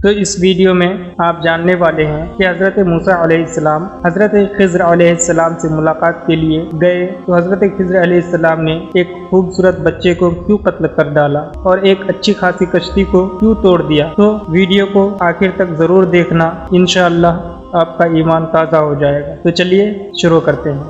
تو اس ویڈیو میں آپ جاننے والے ہیں کہ حضرت موسیٰ علیہ السلام حضرت خضر علیہ السلام سے ملاقات کے لیے گئے تو حضرت خضر علیہ السلام نے ایک خوبصورت بچے کو کیوں قتل کر ڈالا اور ایک اچھی خاصی کشتی کو کیوں توڑ دیا۔ تو ویڈیو کو آخر تک ضرور دیکھنا، انشاءاللہ آپ کا ایمان تازہ ہو جائے گا۔ تو چلیے شروع کرتے ہیں۔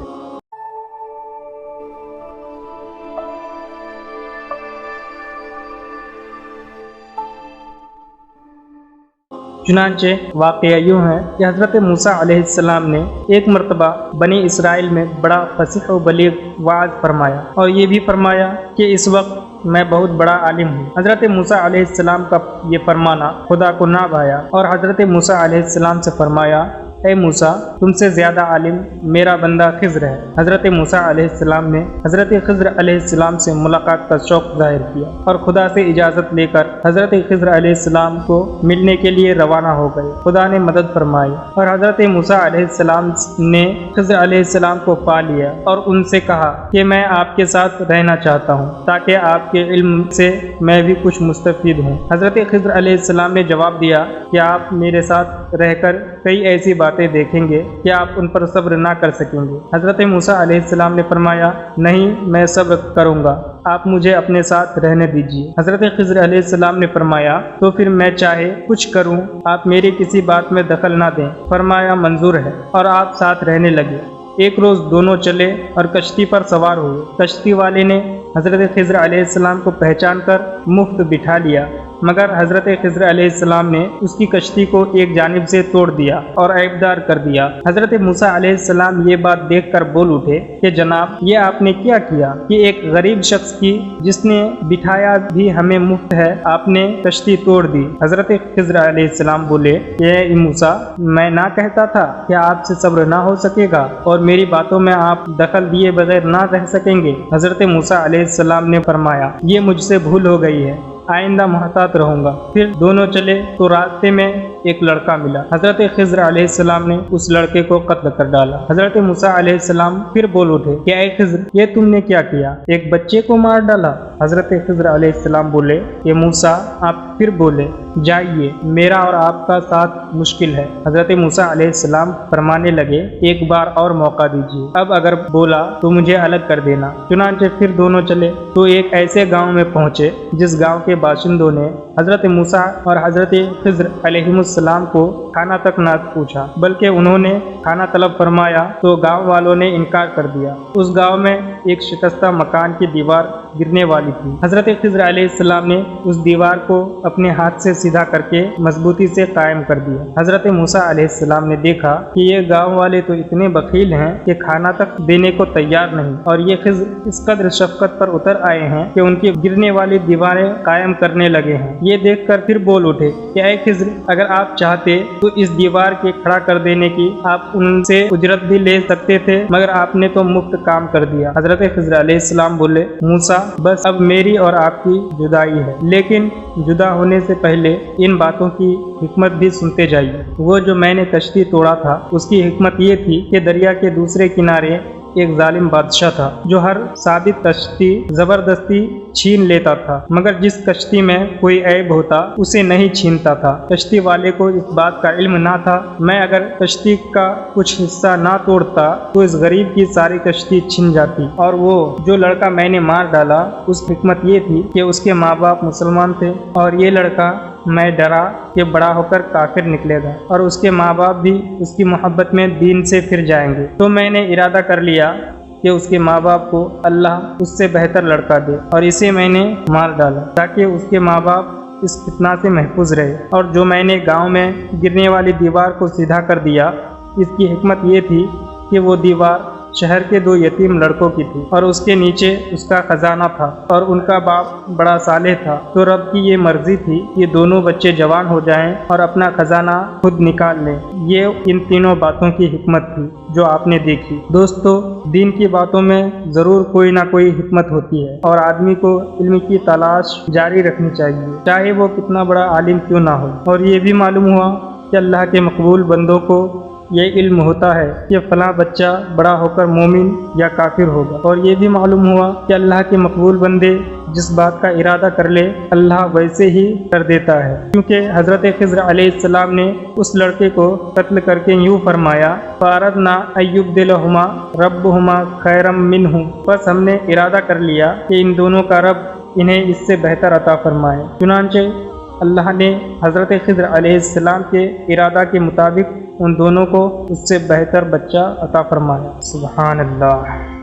چنانچہ واقعہ یوں ہے کہ حضرت موسیٰ علیہ السلام نے ایک مرتبہ بنی اسرائیل میں بڑا فصیح و بلیغ وعظ فرمایا اور یہ بھی فرمایا کہ اس وقت میں بہت بڑا عالم ہوں۔ حضرت موسیٰ علیہ السلام کا یہ فرمانا خدا کو نہ بھایا اور حضرت موسیٰ علیہ السلام سے فرمایا، اے موسیٰ، تم سے زیادہ عالم میرا بندہ خضر ہے۔ حضرت موسیٰ علیہ السلام نے حضرت خضر علیہ السلام سے ملاقات کا شوق ظاہر کیا اور خدا سے اجازت لے کر حضرت خضر علیہ السلام کو ملنے کے لیے روانہ ہو گئے۔ خدا نے مدد فرمائی اور حضرت موسیٰ علیہ السلام نے خضر علیہ السلام کو پا لیا اور ان سے کہا کہ میں آپ کے ساتھ رہنا چاہتا ہوں تاکہ آپ کے علم سے میں بھی کچھ مستفید ہوں۔ حضرت خضر علیہ السلام نے جواب دیا کہ آپ میرے ساتھ رہ کر کئی ایسی باتیں دیکھیں گے کہ آپ ان پر صبر نہ کر سکیں گے۔ حضرت موسیٰ علیہ السلام نے فرمایا، نہیں، میں صبر کروں گا، آپ مجھے اپنے ساتھ رہنے دیجیے۔ حضرت خضر علیہ السلام نے فرمایا، تو پھر میں چاہے کچھ کروں، آپ میری کسی بات میں دخل نہ دیں۔ فرمایا، منظور ہے، اور آپ ساتھ رہنے لگے۔ ایک روز دونوں چلے اور کشتی پر سوار ہوئے۔ کشتی والے نے حضرت خضر علیہ السلام کو پہچان کر مفت بٹھا لیا، مگر حضرت خضر علیہ السلام نے اس کی کشتی کو ایک جانب سے توڑ دیا اور عیبدار کر دیا۔ حضرت موسیٰ علیہ السلام یہ بات دیکھ کر بول اٹھے کہ جناب، یہ آپ نے کیا کیا؟ کہ ایک غریب شخص کی جس نے بٹھایا بھی ہمیں مفت ہے، آپ نے کشتی توڑ دی۔ حضرت خضر علیہ السلام بولے کہ اے موسیٰ، میں نہ کہتا تھا کہ آپ سے صبر نہ ہو سکے گا اور میری باتوں میں آپ دخل دیے بغیر نہ رہ سکیں گے؟ حضرت موسیٰ علیہ السلام نے فرمایا، یہ مجھ سے بھول ہو گئی ہے، آئندہ محتاط رہوں گا۔ پھر دونوں چلے تو راستے میں ایک لڑکا ملا۔ حضرت خضر علیہ السلام نے اس لڑکے کو قتل کر ڈالا۔ حضرت موسیٰ علیہ السلام پھر بول اٹھے کہ اے خضر، یہ تم نے کیا کیا؟ ایک بچے کو مار ڈالا۔ حضرت خضر علیہ السلام بولے کہ موسیٰ، آپ پھر بولے، جائیے، میرا اور آپ کا ساتھ مشکل ہے۔ حضرت موسیٰ علیہ السلام فرمانے لگے، ایک بار اور موقع دیجیے، اب اگر بولا تو مجھے الگ کر دینا۔ چنانچہ پھر دونوں چلے تو ایک ایسے گاؤں میں پہنچے جس گاؤں کے باشندوں نے حضرت موسیٰ اور حضرت خضر علیہ السلام کو کھانا تک نہ پوچھا، بلکہ انہوں نے کھانا طلب فرمایا تو گاؤں والوں نے انکار کر دیا۔ اس گاؤں میں ایک شکستہ مکان کی دیوار گرنے والی تھی۔ حضرت خضر علیہ السلام نے اس دیوار کو اپنے ہاتھ سے سیدھا کر کے مضبوطی سے قائم کر دیا۔ حضرت موسیٰ علیہ السلام نے دیکھا کہ یہ گاؤں والے تو اتنے بخیل ہیں کہ کھانا تک دینے کو تیار نہیں، اور یہ خضر اس قدر شفقت پر اتر آئے ہیں کہ ان کی گرنے والی دیواریں قائم کرنے لگے ہیں۔ یہ دیکھ کر پھر بول اٹھے کہ اے خضر، اگر آپ چاہتے تو اس دیوار کے کھڑا کر دینے کی آپ ان سے اجرت بھی لے سکتے تھے، مگر آپ نے تو مفت کام کر دیا۔ حضرت خضر علیہ السلام بولے، موسیٰ، بس اب میری اور آپ کی جدائی ہے، لیکن جدا ہونے سے پہلے ان باتوں کی حکمت بھی سنتے جائیے۔ وہ جو میں نے کشتی توڑا تھا، اس کی حکمت یہ تھی کہ دریا کے دوسرے کنارے ایک ظالم بادشاہ تھا جو ہر ثابت کشتی زبردستی چھین لیتا تھا، مگر جس کشتی میں کوئی عیب ہوتا اسے نہیں چھینتا تھا۔ کشتی والے کو اس بات کا علم نہ تھا۔ میں اگر کشتی کا کچھ حصہ نہ توڑتا تو اس غریب کی ساری کشتی چھن جاتی، اور وہ جو لڑکا میں نے مار ڈالا، اس حکمت یہ تھی کہ اس کے ماں باپ مسلمان تھے، اور یہ لڑکا میں ڈرا کہ بڑا ہو کر کافر نکلے گا اور اس کے ماں باپ بھی اس کی محبت میں دین سے پھر جائیں گے، تو میں نے ارادہ کر لیا کہ اس کے ماں باپ کو اللہ اس سے بہتر لڑکا دے، اور اسے میں نے مار ڈالا تاکہ اس کے ماں باپ اس فتنہ سے محفوظ رہے۔ اور جو میں نے گاؤں میں گرنے والی دیوار کو سیدھا کر دیا، اس کی حکمت یہ تھی کہ وہ دیوار شہر کے 2 یتیم لڑکوں کی تھی، اور اس کے نیچے اس کا خزانہ تھا، اور ان کا باپ بڑا صالح تھا، تو رب کی یہ مرضی تھی کہ دونوں بچے جوان ہو جائیں اور اپنا خزانہ خود نکال لیں۔ یہ ان تینوں باتوں کی حکمت تھی جو آپ نے دیکھی۔ دوستو، دین کی باتوں میں ضرور کوئی نہ کوئی حکمت ہوتی ہے، اور آدمی کو علم کی تلاش جاری رکھنی چاہیے، چاہے وہ کتنا بڑا عالم کیوں نہ ہو۔ اور یہ بھی معلوم ہوا کہ اللہ کے مقبول بندوں کو یہ علم ہوتا ہے کہ فلاں بچہ بڑا ہو کر مومن یا کافر ہوگا، اور یہ بھی معلوم ہوا کہ اللہ کے مقبول بندے جس بات کا ارادہ کر لے اللہ ویسے ہی کر دیتا ہے، کیونکہ حضرت خضر علیہ السلام نے اس لڑکے کو قتل کر کے یوں فرمایا فَأَرَدْنَا أَن يُبْدِلَهُمَا رَبُّهُمَا خَيْرًا مِّنْهُ، بس ہم نے ارادہ کر لیا کہ ان دونوں کا رب انہیں اس سے بہتر عطا فرمائے۔ چنانچہ اللہ نے حضرت خضر علیہ السلام کے ارادہ کے مطابق ان دونوں کو اس سے بہتر بچہ عطا فرمایا۔ سبحان اللہ۔